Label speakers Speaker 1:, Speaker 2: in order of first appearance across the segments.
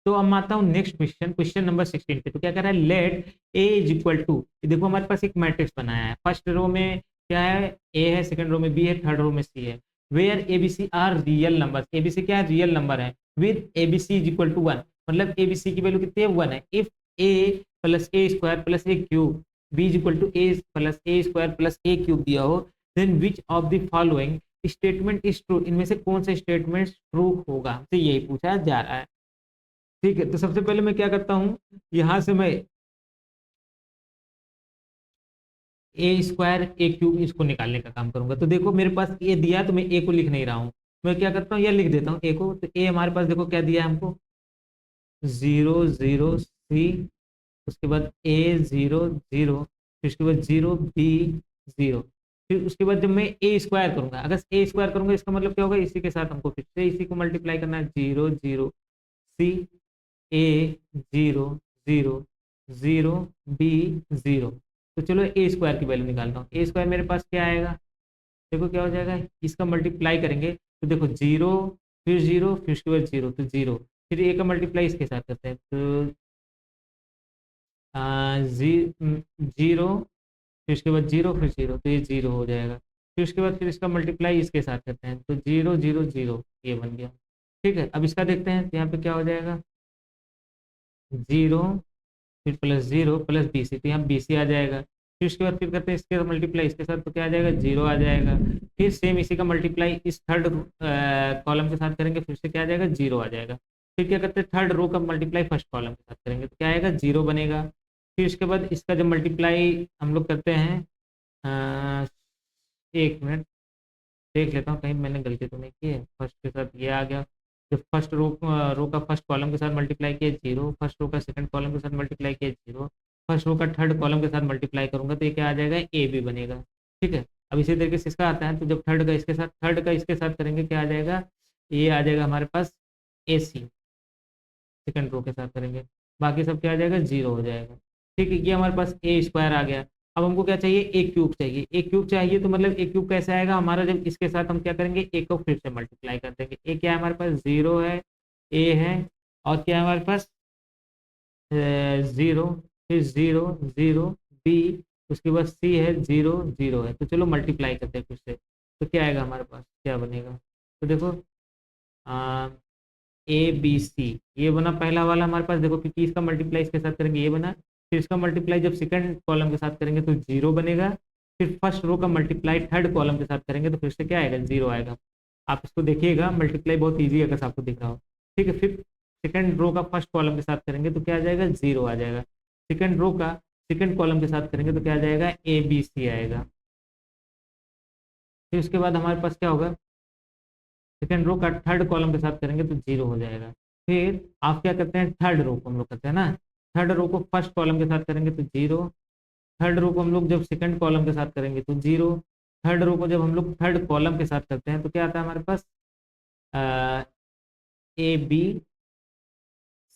Speaker 1: तो अब मैं आता हूँ नेक्स्ट क्वेश्चन, क्वेश्चन नंबर 16 पे। तो क्या कर रहा है, let A is equal to, देखो हमारे पास एक मैट्रिक्स बनाया है, फर्स्ट रो में क्या है, ए है, सेकंड रो में बी है, थर्ड रो में सी है, where ABC are real number, ABC क्या है, रियल नंबर है, with ABC is equal to 1, मतलब एबीसी की वैल्यू कितनी है, 1 है। If A plus A square plus A cube B is equal to A plus A square plus A cube दिया हो, then which of the following statement is true, इनमें से कौन सा स्टेटमेंट ट्रू होगा, तो यही पूछा जा रहा है। ठीक है, तो सबसे पहले मैं क्या करता हूं, यहां से मैं ए स्क्वायर ए क्यूब इसको निकालने का काम करूंगा। तो देखो मेरे पास ए दिया है, तो मैं ए को लिख नहीं रहा हूं, मैं क्या करता हूँ, यह लिख देता हूँ ए को। तो ए हमारे पास देखो क्या दिया है हमको, 0 0 सी, उसके बाद A 0 0, फिर उसके बाद 0 B 0, फिर उसके बाद जब मैं ए स्क्वायर करूंगा, अगर ए स्क्वायर करूंगा इसका मतलब क्या होगा, इसी के साथ हमको फिर से इसी को मल्टीप्लाई करना है, 0 0 सी A 0 0 0 B 0। तो चलो ए स्क्वायर की वैल्यू निकालता हूँ, ए स्क्वायर मेरे पास क्या आएगा, देखो क्या हो जाएगा, इसका मल्टीप्लाई करेंगे तो देखो 0 फिर 0 फिर उसके बाद 0, तो 0, फिर ए का मल्टीप्लाई इसके साथ करते हैं, तो 0, फिर उसके बाद 0 फिर 0, तो ये 0 हो जाएगा। फिर उसके बाद फिर इसका मल्टीप्लाई इसके साथ करते हैं, तो 0 0 0 ये बन गया। ठीक है, अब इसका देखते हैं, तो यहाँ पे क्या हो जाएगा, 0 फिर प्लस 0 प्लस बी सी, तो यहाँ बी सी आ जाएगा। फिर उसके बाद फिर करते हैं इसके मल्टीप्लाई इसके साथ, तो क्या आ जाएगा, 0 आ जाएगा। फिर सेम इसी का मल्टीप्लाई इस थर्ड कॉलम के साथ करेंगे, फिर से क्या आ जाएगा, 0 आ जाएगा। फिर क्या करते हैं, थर्ड रो का मल्टीप्लाई फर्स्ट कॉलम के साथ करेंगे, तो क्या आएगा, 0 बनेगा। फिर उसके बाद इसका जब मल्टीप्लाई हम लोग करते हैं, एक मिनट देख लेता हूँ कहीं मैंने गलती तो नहीं की है, फर्स्ट के साथ ये आ गया, जब फर्स्ट रो का फर्स्ट कॉलम के साथ मल्टीप्लाई किया 0, फर्स्ट रो का सेकंड कॉलम के साथ मल्टीप्लाई किया 0, फर्स्ट रो का थर्ड कॉलम के साथ मल्टीप्लाई करूंगा तो ये क्या आ जाएगा, ए बी बनेगा। ठीक है, अब इसी तरीके से इसका आता है, तो जब थर्ड का इसके साथ करेंगे क्या आ जाएगा, ये आ जाएगा हमारे पास ए सी, सेकंड रो के साथ करेंगे, बाकी सब क्या आ जाएगा, 0 हो जाएगा। ठीक है, ये हमारे पास ए स्क्वायर आ गया। अब हमको क्या चाहिए, ए क्यूब चाहिए, ए क्यूब चाहिए, तो मतलब ए क्यूब कैसे आएगा हमारा, जब इसके साथ हम क्या करेंगे, ए को फिर से मल्टीप्लाई कर देंगे। ए क्या है हमारे पास, 0 है, ए है, और क्या है हमारे पास, 0, फिर 0 0 बी, उसके बाद सी है, 0 0 है, तो चलो मल्टीप्लाई करते हैं फिर से, तो क्या आएगा हमारे पास, क्या बनेगा, तो देखो ए बी सी, ये बना पहला वाला हमारे पास, देखो क्योंकि इसका मल्टीप्लाई इसके साथ करेंगे ये बना, फिर इसका मल्टीप्लाई जब सेकंड कॉलम के साथ करेंगे तो 0 बनेगा, फिर फर्स्ट रो का मल्टीप्लाई थर्ड कॉलम के साथ करेंगे तो फिर से क्या आएगा, 0 आएगा। आप इसको देखिएगा, मल्टीप्लाई बहुत ईजी है अगर आपको दिख रहा हो। ठीक है, फिर सेकंड रो का फर्स्ट कॉलम के साथ करेंगे तो क्या आ जाएगा, 0 आ जाएगा। सेकंड रो का सेकंड कॉलम के साथ करेंगे तो क्या आ जाएगा, ए बी सी आएगा। फिर उसके बाद हमारे पास क्या होगा, सेकंड रो का थर्ड कॉलम के साथ करेंगे तो 0 हो जाएगा। फिर आप क्या करते हैं, थर्ड रो को हम लोग करते हैं ना, थर्ड रो को फर्स्ट कॉलम के साथ करेंगे तो 0, थर्ड रो को हम लोग जब सेकंड कॉलम के साथ करेंगे तो 0, थर्ड रो को जब हम लोग थर्ड कॉलम के साथ करते हैं तो क्या आता है हमारे पास, ए बी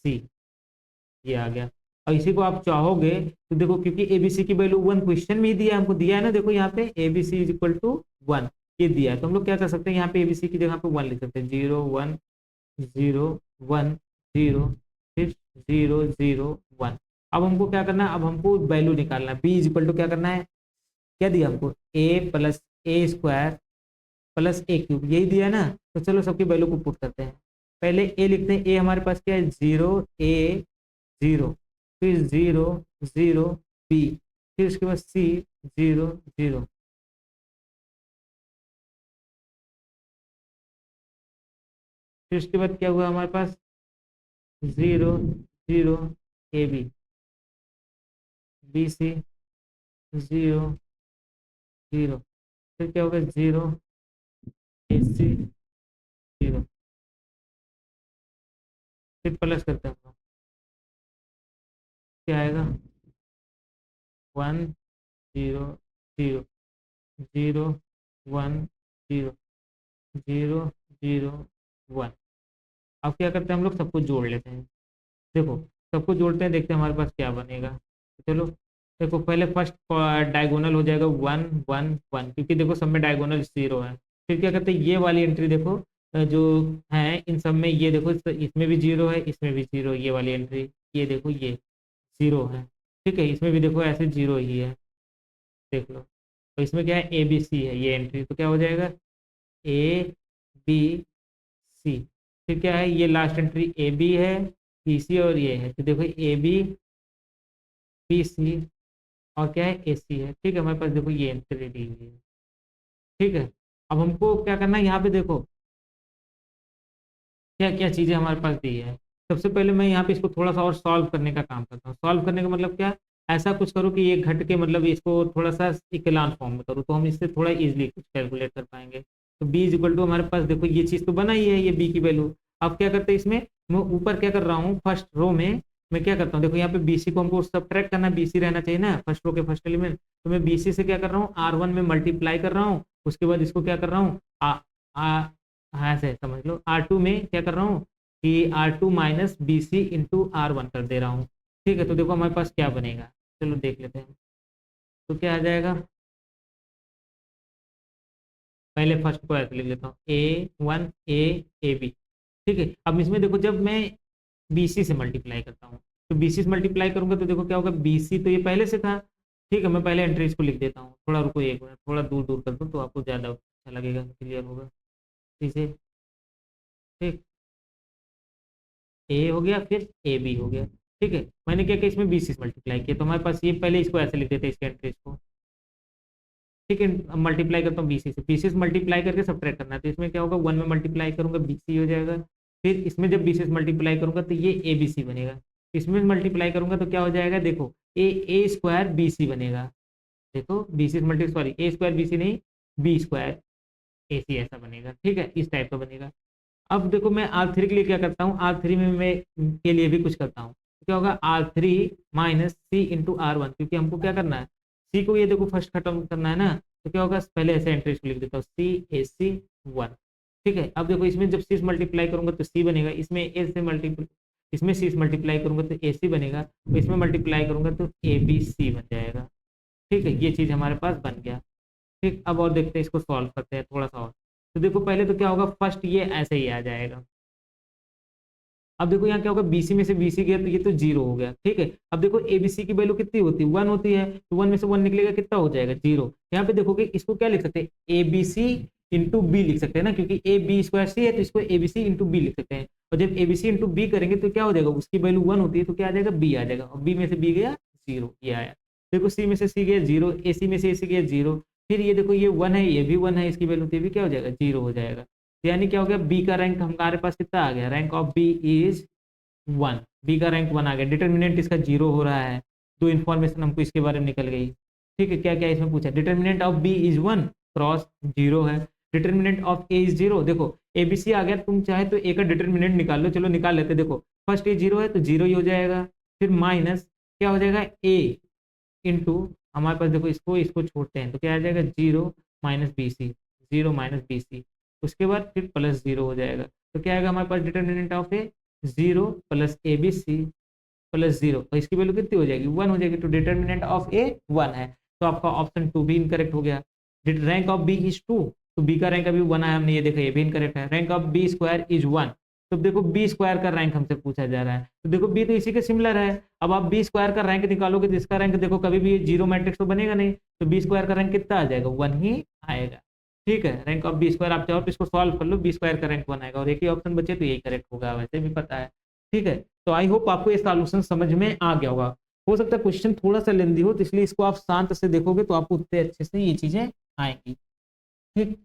Speaker 1: सी, ये आ गया। और इसी को आप चाहोगे तो देखो, क्योंकि एबीसी की वैल्यू 1 क्वेश्चन में ही दिया है, हमको दिया है ना, देखो यहाँ पे एबीसी इज इक्वल टू 1 ये दिया है, तो हम लोग क्या कर सकते हैं, यहाँ पे एबीसी की जगह पे 1 लिख सकते हैं, 0 1 0 1 0, फिर 0 0 1। अब हमको क्या करना है, अब हमको वैल्यू निकालना है, बी इज इक्वल टू क्या करना है, क्या दिया हमको, ए plus A square plus A cube, यही दिया है ना। तो चलो सबकी वैल्यू को पुट करते हैं, पहले ए लिखते हैं, ए हमारे पास क्या है, 0 ए 0, फिर 0 0 बी, फिर उसके बाद सी 0 0, फिर उसके बाद क्या हुआ हमारे पास, 0 0 ए बी, बी सी 0 0, फिर क्या होगा, 0 ए सी 0, फिर प्लस करते हैं हम लोग, क्या आएगा, 1 0 0 0 1 0 0 0 1। अब क्या करते हैं हम लोग, सबको जोड़ लेते हैं, देखो सबको जोड़ते हैं, देखते हैं हमारे पास क्या बनेगा। तो चलो देखो, पहले फर्स्ट डायगोनल हो जाएगा 1 1 1, क्योंकि देखो सब में डायगोनल 0 है। फिर क्या करते हैं, ये वाली एंट्री देखो, जो है इन सब में, ये देखो इसमें भी जीरो है, इसमें भी जीरो, ये वाली एंट्री, ये देखो ये जीरो है, ठीक है, इसमें भी देखो ऐसे जीरो ही है, देख लो। तो इसमें क्या है, ए बी सी है ये एंट्री, तो क्या हो जाएगा ए बी सी। फिर क्या है, ये लास्ट एंट्री ए बी है, बी सी और ये है, तो देखो ए बी बी सी और क्या है ए सी है, ठीक है, हमारे पास देखो ये एंट्री दी हुई है, ठीक है। अब हमको क्या करना है, यहाँ पे देखो क्या क्या चीज़ें हमारे पास दी है। सबसे पहले मैं यहाँ पे इसको थोड़ा सा और सॉल्व करने का काम करता हूँ। सॉल्व करने का मतलब क्या, ऐसा कुछ करो कि ये घट के मतलब इसको थोड़ा सा इक्लान फॉर्म में करो, तो हम इससे थोड़ा इजीली कुछ कैलकुलेट कर पाएंगे। तो बी इज इक्वल टू हमारे पास देखो ये चीज़ तो बना ही है, ये बी की वैल्यू। अब क्या करते हैं इसमें, मैं ऊपर क्या कर रहा हूँ, फर्स्ट रो में मैं क्या करता हूँ, देखो यहाँ पे बी सी को हमको सब्ट्रैक्ट करना है, बी सी रहना चाहिए ना फर्स्ट रो के फर्स्ट एलिमेंट। तो मैं बी सी से क्या कर रहा हूँ, आर वन में मल्टीप्लाई कर रहा हूँ, उसके बाद इसको क्या कर रहा हूँ, हाँ ऐसे समझ लो, आर टू में क्या कर रहा हूँ कि R two minus B C into R one कर दे रहा हूँ, ठीक है। तो देखो हमारे पास क्या बनेगा, चलो देख लेते हैं। तो क्या आ जाएगा, पहले फर्स्ट को ऐसे लिख लेता हूँ, ए वन ए बी, ठीक है। अब इसमें देखो जब मैं बी सी से मल्टीप्लाई करता हूँ, तो बी सी से मल्टीप्लाई करूंगा तो देखो क्या होगा, बी सी तो ये पहले से था, ठीक है। मैं पहले एंट्रीज को लिख देता हूँ, थोड़ा रुको एक मिनट, थोड़ा दूर दूर कर दूँ तो आपको ज़्यादा अच्छा लगेगा, क्लियर होगा इसे, ठीक। ए हो गया, फिर ए बी हो गया, ठीक है। मैंने क्या किया, इसमें बी सी से मल्टीप्लाई किया, तो हमारे पास ये पहले इसको ऐसे लिख देते हैं इसके एंट्रीज को, ठीक है। मल्टीप्लाई करता हूँ बीसी से, बीसी से मल्टीप्लाई करके सब्ट्रैक्ट करना है, तो इसमें क्या होगा, वन में मल्टीप्लाई करूंगा बीसी हो जाएगा, फिर इसमें जब बीसी से मल्टीप्लाई करूंगा तो ये ए बी सी बनेगा, इसमें मल्टीप्लाई करूंगा तो क्या हो जाएगा, देखो ए स्क्वायर बी सी बनेगा, देखो बी सी मल्टी सॉरी ए स्क्वायर बी सी नहीं, बी स्क्वायर ए सी ऐसा बनेगा, ठीक है, इस टाइप का बनेगा। अब देखो मैं आर थ्री के लिए क्या करता हूँ, आर थ्री में मैं के लिए भी कुछ करता हूँ, तो क्या होगा R three minus C into R one, क्योंकि हमको क्या करना है, सी को ये देखो फर्स्ट खत्म करना है ना, तो क्या होगा पहले ऐसे एंट्रीज को लिख देता हूँ, सी ए सी वन, ठीक है। अब देखो इसमें जब सी से मल्टीप्लाई करूंगा तो सी बनेगा, इसमें ए से मल्टीप्लाई, इसमें सी से मल्टीप्लाई करूंगा तो ए सी बनेगा, तो इसमें मल्टीप्लाई करूंगा तो ए बी सी बन जाएगा, ठीक है। ये चीज हमारे पास बन गया, ठीक। अब और देखते हैं, इसको सॉल्व करते हैं थोड़ा सा और। तो देखो पहले तो क्या होगा, फर्स्ट ये ऐसे ही आ जाएगा। अब देखो यहाँ क्या होगा, बीसी में से बीसी गया तो ये तो जीरो हो गया, ठीक है। अब देखो एबीसी की वैल्यू कितनी होती है, वन होती है, तो वन में से वन निकलेगा कितना हो जाएगा, जीरो। यहाँ पे देखोगे इसको क्या लिख सकते हैं, एबीसी इंटू बी लिख सकते हैं ना, क्योंकि ए बी स्क्वायर सी है, तो इसको एबीसी इंटू बी लिख सकते हैं। और जब एबीसी इंटू बी करेंगे तो क्या हो जाएगा, उसकी वैल्यू वन होती है, तो क्या आ जाएगा, बी आ जाएगा, और बी में से बी गया जीरो, ये आया। देखो सी में से सी गया जीरो, ए सी में से ए सी गया जीरो, फिर ये देखो ये वन है, ये भी वन है, इसकी वैल्यू तो ये भी क्या हो जाएगा, जीरो हो जाएगा। यानी क्या हो गया, बी का रैंक हमारे पास कितना आ गया, rank of B is one, B का रैंक वन आ गया। डिटर्मिनेंट इसका जीरो हो रहा है, दो इन्फॉर्मेशन हमको इसके बारे में निकल गई, ठीक है। क्या क्या इसमें पूछा, determinant of B is one, cross zero है। Determinant of A is zero, देखो एबीसी आ गया, तुम चाहे तो ए का डिटर्मिनेंट निकाल लो, चलो निकाल लेते, देखो फर्स्ट ए जीरो है तो जीरो ही हो जाएगा, फिर माइनस क्या हो जाएगा ए इंटू, हमारे पास देखो इसको इसको छोड़ते हैं तो क्या आ जाएगा, zero minus B C, zero minus B C, उसके बाद फिर प्लस जीरो हो जाएगा। तो क्या आएगा हमारे पास, determinant of A zero plus A B C plus zero, तो इसकी वैल्यू कितनी हो जाएगी, वन हो जाएगी। तो डिटर्मिनेंट ऑफ ए वन है, तो आपका ऑप्शन टू भी इनकरेक्ट हो गया। Rank of B is two, तो बी का रैंक अभी वन है, हमने ये देखा ये भी इनकरेक्ट है। Rank of B square is one, तो देखो बी स्क्वायर का रैंक हमसे पूछा जा रहा है, तो देखो बी तो इसी के सिमिलर है। अब आप बी स्क्वायर का रैंक निकालोगे तो इसका रैंक देखो कभी भी जीरो मैट्रिक्स तो बनेगा नहीं, तो बी स्क्वायर का रैंक कितना आ जाएगा, वन ही आएगा, ठीक है। रैंक ऑफ बी स्क्वायर आप चाहो तो इसको सॉल्व कर लो, बी स्क्वायर का रैंक वन आएगा, और एक ही ऑप्शन बचे तो यही करेक्ट होगा, वैसे भी पता है, ठीक है। तो आई होप आपको ये सॉल्यूशन समझ में आ गया होगा। हो सकता है क्वेश्चन थोड़ा सा लेंदी हो, तो इसलिए इसको आप शांत से देखोगे तो आपको उतने अच्छे से ये चीजें आएंगी, ठीक।